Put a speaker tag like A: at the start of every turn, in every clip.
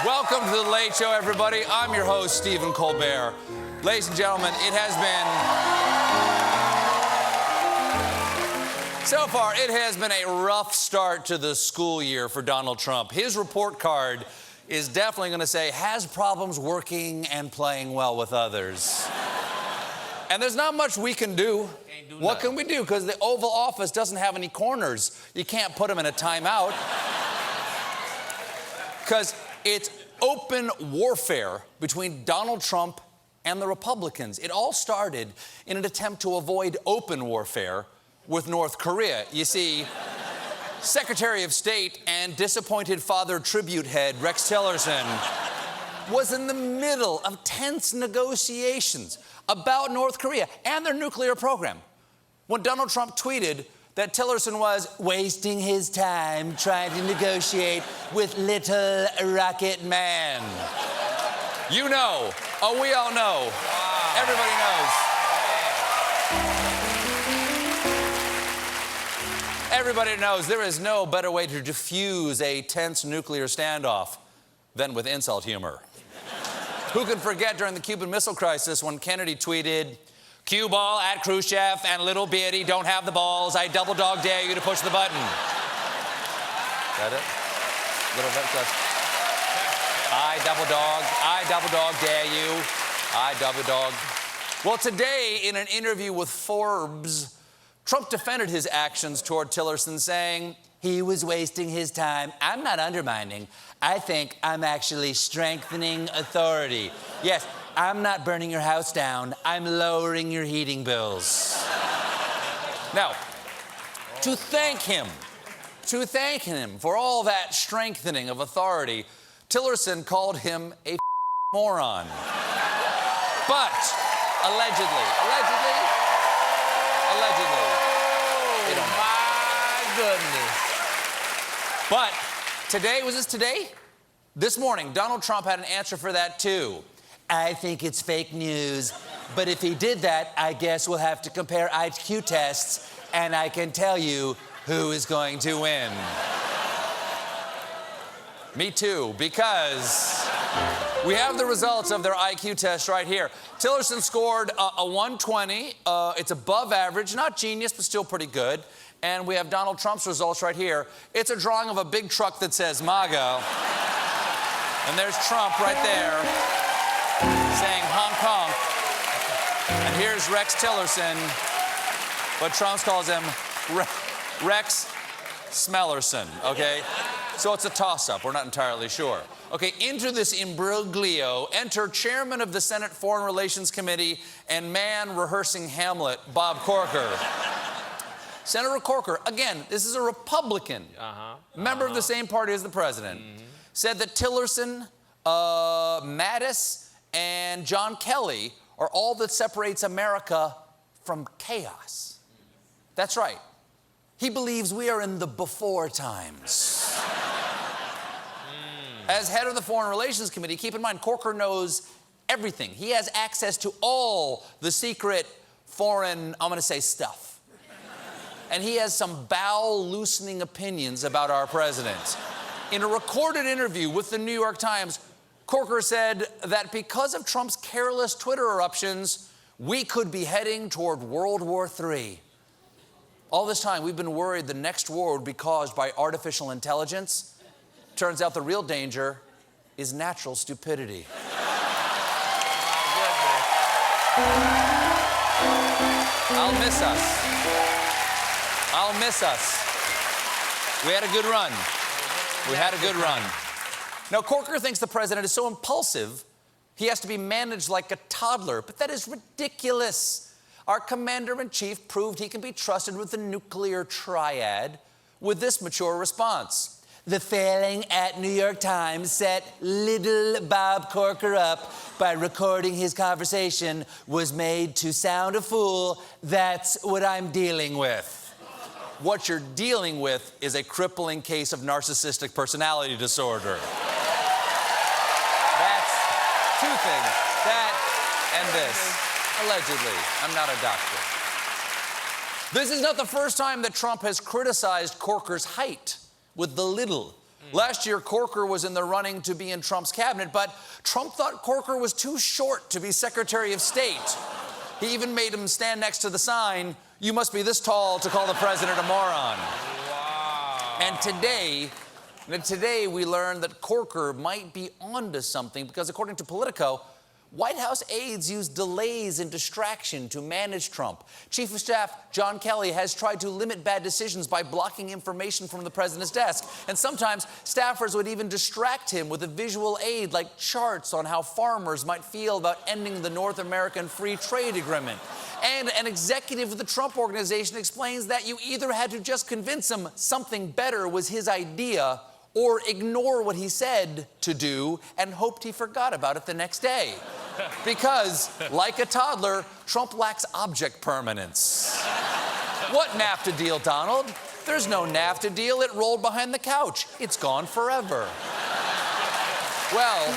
A: Welcome to The Late Show, everybody. I'm your host, Stephen Colbert. Ladies and gentlemen, it has been a rough start to the school year for Donald Trump. His report card is definitely going to say, has problems working and playing well with others. And there's not much we can do. What can we do? Because the Oval Office doesn't have any corners. You can't put them in a timeout. Because it's open warfare between Donald Trump and the Republicans. It all started in an attempt to avoid open warfare with North Korea. You see, Secretary of State and disappointed father tribute head Rex Tillerson was in the middle of tense negotiations about North Korea and their nuclear program when Donald Trump tweeted that Tillerson was wasting his time trying to negotiate with little rocket man. You know. Oh, we all know. Wow. Everybody knows. Everybody knows there is no better way to diffuse a tense nuclear standoff than with insult humor. Who can forget during the Cuban Missile Crisis when Kennedy tweeted, "Cue ball at Khrushchev and little Beatty don't have the balls. I double dog dare you to push the button." Is that it? Little bit. I double dog dare you. I double dog. Well, today in an interview with Forbes, Trump defended his actions toward Tillerson, saying he was wasting his time. I'm not undermining. I think I'm actually strengthening authority. Yes, I'm not burning your house down. I'm lowering your heating bills. Now, to thank him for all that strengthening of authority, Tillerson called him a moron. But allegedly.
B: Oh, my goodness.
A: But today, was this today? This morning, Donald Trump had an answer for that too. I think it's fake news, but if he did that, I guess we'll have to compare IQ tests, and I can tell you who is going to win. Me too, because we have the results of their IQ test right here. Tillerson scored a 120. It's above average, not genius, but still pretty good. And we have Donald Trump's results right here. It's a drawing of a big truck that says MAGA. And there's Trump right there saying honk honk. And here's Rex Tillerson, but Trump calls him Rex Smellerson, okay? So it's a toss-up. We're not entirely sure. Okay, into this imbroglio enter chairman of the Senate Foreign Relations Committee and man rehearsing Hamlet, Bob Corker. Senator Corker, again, this is a Republican, member of the same party as the president, said that Tillerson, Mattis, and John Kelly are all that separates America from chaos. That's right. He believes we are in the before times. As head of the Foreign Relations Committee, keep in mind, Corker knows everything. He has access to all the secret foreign, I'm gonna say, stuff. And he has some bowel-loosening opinions about our president. In a recorded interview with the New York Times, Corker said that because of Trump's careless Twitter eruptions, we could be heading toward World War III. All this time, we've been worried the next war would be caused by artificial intelligence. Turns out the real danger is natural stupidity. I'll miss us. We had a good run. Now, Corker thinks the president is so impulsive, he has to be managed like a toddler, but that is ridiculous. Our commander-in-chief proved he can be trusted with the nuclear triad with this mature response. The failing at New York Times set little Bob Corker up by recording his conversation was made to sound a fool. That's what I'm dealing with. What you're dealing with is a crippling case of narcissistic personality disorder. That's two things, that and this. Allegedly. I'm not a doctor. This is not the first time that Trump has criticized Corker's height with the little. Last year, Corker was in the running to be in Trump's cabinet, but Trump thought Corker was too short to be Secretary of State. He even made him stand next to the sign, "You must be this tall to call the president a moron."
B: Wow.
A: And today we learned that Corker might be onto something because, according to Politico, White House aides used delays and distraction to manage Trump. Chief of Staff John Kelly has tried to limit bad decisions by blocking information from the president's desk. And sometimes staffers would even distract him with a visual aid like charts on how farmers might feel about ending the North American Free Trade Agreement. And an executive of the Trump Organization explains that you either had to just convince him something better was his idea or ignore what he said to do and hoped he forgot about it the next day. Because, like a toddler, Trump lacks object permanence. What NAFTA deal, Donald? There's no NAFTA deal. It rolled behind the couch. It's gone forever. Well,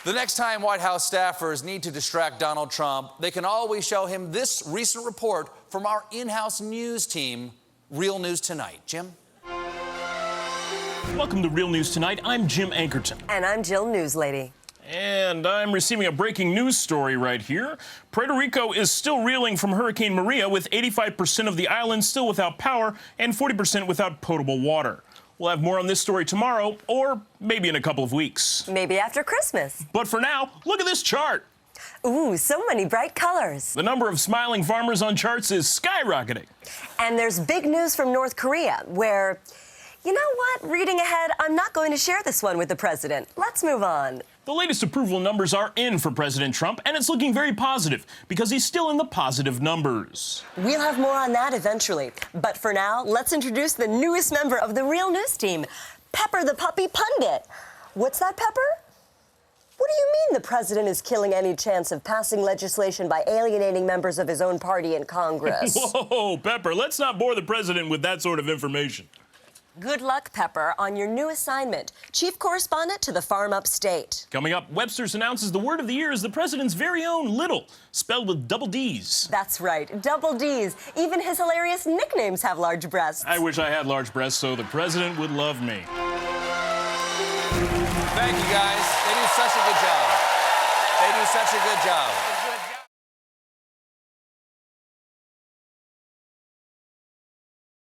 A: the next time White House staffers need to distract Donald Trump, they can always show him this recent report from our in-house news team, Real News Tonight. Jim?
C: Welcome to Real News Tonight. I'm Jim Ankerton.
D: And I'm Jill Newslady.
C: And I'm receiving a breaking news story right here. Puerto Rico is still reeling from Hurricane Maria, with 85% of the island still without power and 40% without potable water. We'll have more on this story tomorrow, or maybe in a couple of weeks.
D: Maybe after Christmas.
C: But for now, look at this chart.
D: Ooh, so many bright colors.
C: The number of smiling farmers on charts is skyrocketing.
D: And there's big news from North Korea, where, you know what? Reading ahead, I'm not going to share this one with the president. Let's move on.
C: The latest approval numbers are in for President Trump, and it's looking very positive because he's still in the positive numbers.
D: We'll have more on that eventually. But for now, let's introduce the newest member of the Real News team, Pepper the Puppy Pundit. What's that, Pepper? What do you mean the president is killing any chance of passing legislation by alienating members of his own party in Congress?
C: Whoa, Pepper, let's not bore the president with that sort of information.
D: Good luck, Pepper, on your new assignment, chief correspondent to the Farm Upstate.
C: Coming up, Webster's announces the word of the year is the president's very own little, spelled with double D's.
D: That's right, double D's. Even his hilarious nicknames have large breasts.
C: I wish I had large breasts so the president would love me.
A: Thank you, guys. They do such a good job. They do such a good job.